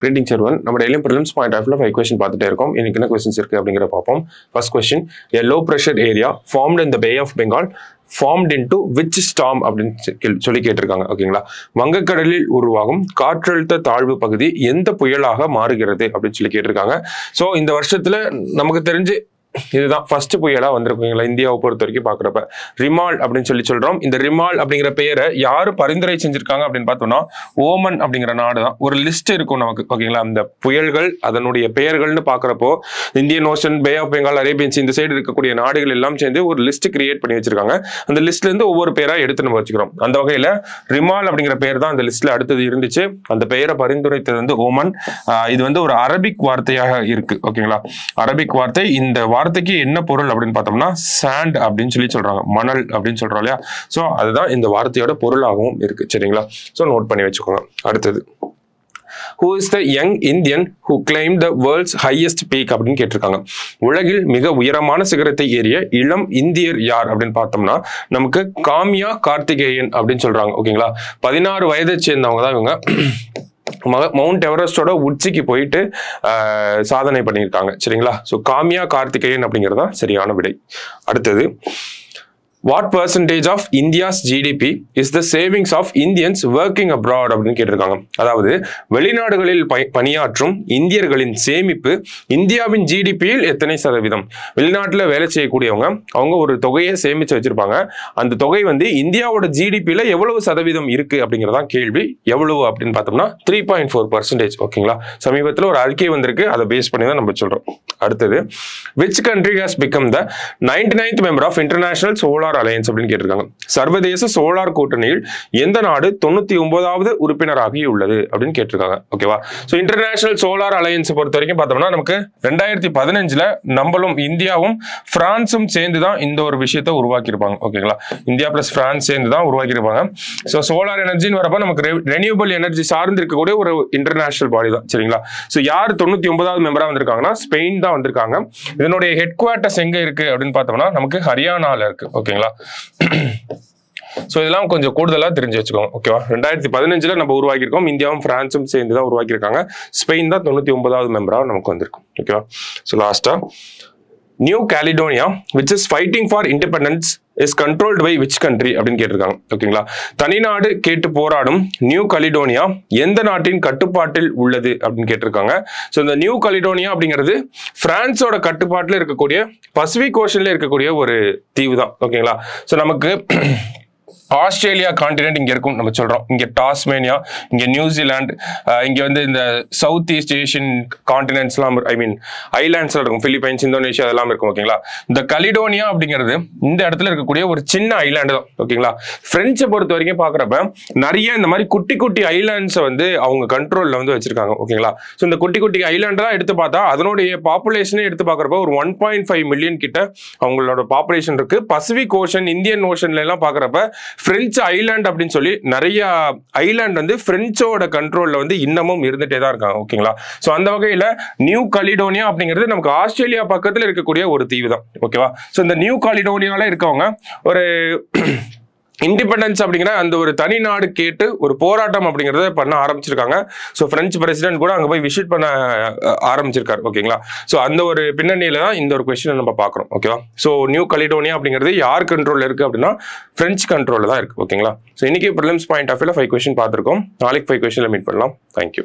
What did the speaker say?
Greetings everyone. நம்ம டெய்லியும் prelims point of view 5 question பார்த்துட்டே இருக்கோம். இன்னைக்கு என்ன questions இருக்கு அப்படிங்கறத பாப்போம். First question, a low pressure area formed in the Bay of Bengal formed into which storm அப்படின்னு சொல்லி கேட்டிருக்காங்க. ஓகேங்களா? வங்கக்கடலில் உருவாகும் காற்றழுத்த தாழ்வு பகுதி எந்த புயலாக மாறுகிறது அப்படின்னு சொல்லி கேட்டிருக்காங்க. சோ இந்த வருஷத்துல நமக்கு தெரிஞ்சு இதுதான் ஃபர்ஸ்ட் புயலா வந்திருக்குங்களா இந்தியாவை பொறுத்த வரைக்கும் பாக்குறப்ப ரிமால் அப்படின்னு சொல்லி சொல்றோம். இந்த ரிமால் அப்படிங்கிற பெயரை யாரு பரிந்துரை செஞ்சிருக்காங்க அப்படின்னு பார்த்தோம்னா ஓமன் அப்படிங்கிற நாடு தான். ஒரு லிஸ்ட் இருக்கும் நமக்கு. ஓகேங்களா? அந்த புயல்கள் அதனுடைய பெயர்கள்னு பாக்குறப்போ Indian Ocean, Bay of Bengal, Arabian Sea இந்த சைடு இருக்கக்கூடிய நாடுகள் எல்லாம் சேர்ந்து ஒரு லிஸ்ட் கிரியேட் பண்ணி வச்சிருக்காங்க. அந்த லிஸ்ட்ல இருந்து ஒவ்வொரு பேரா எடுத்து நம்ம வச்சுக்கிறோம். அந்த வகையில ரிமால் அப்படிங்கிற பெயர் தான் அந்த லிஸ்ட்ல அடுத்தது இருந்துச்சு. அந்த பெயரை பரிந்துரைத்தது வந்து ஓமன். இது வந்து ஒரு அரபிக் வார்த்தையாக இருக்கு. ஓகேங்களா? அரபிக் வார்த்தை. இந்த வார்த்தைக்கு என்ன பொருள் அப்படின்னு பார்த்தோம்னா சாண்ட் அப்படின்னு சொல்லி சொல்றாங்க. மணல் அப்படின்னு சொல்றோம் இல்லையா? சோ அதுதான் இந்த வார்த்தையோட பொருளாகவும் இருக்கு. சரிங்களா? சோ நோட் பண்ணி வச்சுக்கோங்க. அடுத்தது, who is the young Indian who claimed the world's highest peak அப்படின்னு கேட்டிருக்காங்க. உலகில் மிக உயரமான சிகரத்தை ஏறிய இளம் இந்தியர் யார் அப்படின்னு பார்த்தோம்னா நமக்கு காமியா கார்த்திகேயன் அப்படின்னு சொல்றாங்க. ஓகேங்களா? 16 வயதை சேர்ந்தவங்க தான் இவங்க. மவுண்ட் எவரெஸ்டோட உச்சிக்கு போயிட்டு சாதனை பண்ணியிருக்காங்க. சரிங்களா? ஸோ காமியா கார்த்திகேயன் அப்படிங்கிறது தான் சரியான விடை. அடுத்தது, what percentage of India's GDP is the savings of Indians working abroad அப்படின்னு கேட்டிருக்காங்க. அதாவது வெளிநாடுகளில் பணியாற்றும் இந்தியர்களின் சேமிப்பு இந்தியாவின் ஜிடிபியில் எத்தனை சதவீதம்? வெளிநாட்டுல வேலை செய்யக்கூடியவங்க அவங்க ஒரு தொகையை சேமிச்சு வச்சிருப்பாங்க. அந்த தொகை வந்து இந்தியாவோட ஜிடிபியில எவ்வளவு சதவீதம் இருக்கு அப்படிங்கறதான் கேள்வி. எவ்வளவு அப்படின்னு பார்த்தோம்னா 3.4%. ஓகேங்களா? சமீபத்தில் ஒரு அறிக்கை வந்திருக்கு. அதை பேஸ் பண்ணி தான் நம்ம சொல்றோம். அடுத்தது, which country has become the 99th member of International Solar Alliance அப்படின்னு கேட்டிருக்காங்க. சர்வதேச சோலார் கூட்டணியில் எந்த நாடு 99வது உறுப்பினராகி உள்ளது அப்படின்னு கேட்டிருக்காங்க. ஓகேவா? சோ இன்டர்நேஷனல் சோலார் அலையன்ஸ் பொறுத்த வரைக்கும் பார்த்தோம்னா நமக்கு 2015ல நம்மளும் இந்தியாவும் பிரான்சும் சேர்ந்து தான் இந்த ஒரு விஷயத்தை உருவாக்கி இருப்பாங்க. ஓகேங்களா? இந்தியா பிளஸ் பிரான்ஸ் சேர்ந்து தான் உருவாக்கி இருப்பாங்க. சோ சோலார் எனர்ஜின்னு வரப்ப நமக்கு ரெனியூபிள் எனர்ஜி சார்ந்து இருக்கக்கூடிய ஒரு இன்டர்நேஷனல் பாடி தான். சரிங்களா? சோ யார் 99வது மெம்பரா வந்திருக்காங்கன்னா ஸ்பெயின் தான் வந்திருக்காங்க. இதனுடைய ஹெட் குவார்ட்டர்ஸ் எங்க இருக்கு அப்படின்னு பார்த்தோம்னா நமக்கு ஹரியானால இருக்கு. ஓகேங்களா? சோ இதெல்லாம் கொஞ்சம் கூடுதலா தெரிஞ்சு வச்சுக்கோங்க. ஓகேவா? 2015ல நம்ம உருவாக்கி இருக்கோம். இந்தியாவும் பிரான்சும் சேர்ந்து தான் உருவாக்கி இருக்காங்க. ஸ்பெயின் தான் 99வது மெம்பரா நமக்கு வந்திருக்கும். ஓகேவா? சோ லாஸ்டா, new கேலிடோனியா which is fighting for independence is controlled by which country அப்படின்னு கேட்டிருக்காங்க. ஓகேங்களா? தனிநாடு கேட்டு போராடும் நியூ கலிடோனியா எந்த நாட்டின் கட்டுப்பாட்டில் உள்ளது அப்படின்னு கேட்டிருக்காங்க. ஸோ இந்த நியூ கலிடோனியா அப்படிங்கிறது பிரான்ஸோட கட்டுப்பாட்டில் இருக்கக்கூடிய பசிபிக் ஓஷன்ல இருக்கக்கூடிய ஒரு தீவு தான். ஓகேங்களா? ஸோ நமக்கு ஆஸ்திரேலியா கான்டினென்ட் இங்க இருக்கும் நம்ம சொல்றோம். இங்க டாஸ்மேனியா, இங்க நியூசிலாந்து, இங்க வந்து இந்த சவுத் ஈஸ்ட் ஏஷியன் கான்டினென்ட்ஸ் எல்லாம், ஐ மீன் ஐலாண்ட்ஸ் இருக்கும். பிலிப்பைன்ஸ், இந்தோனேஷியா அதெல்லாம் இருக்கும். ஓகேங்களா? இந்த கலிடோனியா அப்படிங்கிறது இந்த இடத்துல இருக்கக்கூடிய ஒரு சின்ன ஐலாண்டு தான். ஓகேங்களா? பிரெஞ்சை பொறுத்த வரைக்கும் பாக்குறப்ப நிறைய இந்த மாதிரி குட்டி குட்டி ஐலாண்ட்ஸை வந்து அவங்க கண்ட்ரோல்ல வந்து வச்சிருக்காங்க. ஓகேங்களா? ஸோ இந்த குட்டி குட்டி ஐலாண்ட் தான் எடுத்து பார்த்தா அதனுடைய பாப்புலேஷனே எடுத்து பாக்குறப்ப ஒரு 1.5 மில்லியன் கிட்ட அவங்களோட பாப்புலேஷன் இருக்கு. பசிபிக் ஓஷன், இந்தியன் ஓஷன்ல எல்லாம் பாக்குறப்ப பிரெஞ்சு ஐலாண்ட் அப்படின்னு சொல்லி நிறைய ஐலாண்ட் வந்து பிரெஞ்சோட கண்ட்ரோல்ல வந்து இன்னமும் இருந்துட்டே தான் இருக்காங்க. ஓகேங்களா? சோ அந்த வகையில நியூ கலிடோனியா அப்படிங்கிறது நமக்கு ஆஸ்திரேலியா பக்கத்துல இருக்கக்கூடிய ஒரு தீவு தான். ஓகேவா? சோ இந்த நியூ கலிடோனியால இருக்கவங்க ஒரு இண்டிபெண்டன்ஸ் அப்படிங்கிற அந்த ஒரு தனி நாடு கேட்டு ஒரு போராட்டம் அப்படிங்கறத பண்ண ஆரம்பிச்சிருக்காங்க. ஸோ பிரெஞ்சு பிரசிடென்ட் கூட அங்க போய் விசிட் பண்ண ஆரம்பிச்சிருக்காரு. ஓகேங்களா? ஸோ அந்த ஒரு பின்னணியில தான் இந்த ஒரு கொஸ்டின் நம்ம பார்க்குறோம். ஓகேவா? ஸோ நியூ கலிடோனியா அப்படிங்கிறது யார் கண்ட்ரோல்ல இருக்கு அப்படின்னா பிரெஞ்சு கண்ட்ரோல்ல தான் இருக்கு. ஓகேங்களா? ஸோ இன்னைக்கு ப்ரிலிம்ஸ் பாயிண்ட் ஆஃப் வியூல 5 கொஸ்டின் பார்த்துருக்கோம். நாளைக்கு 5 கொஸ்டின்ல மீட் பண்ணலாம். தேங்க்யூ.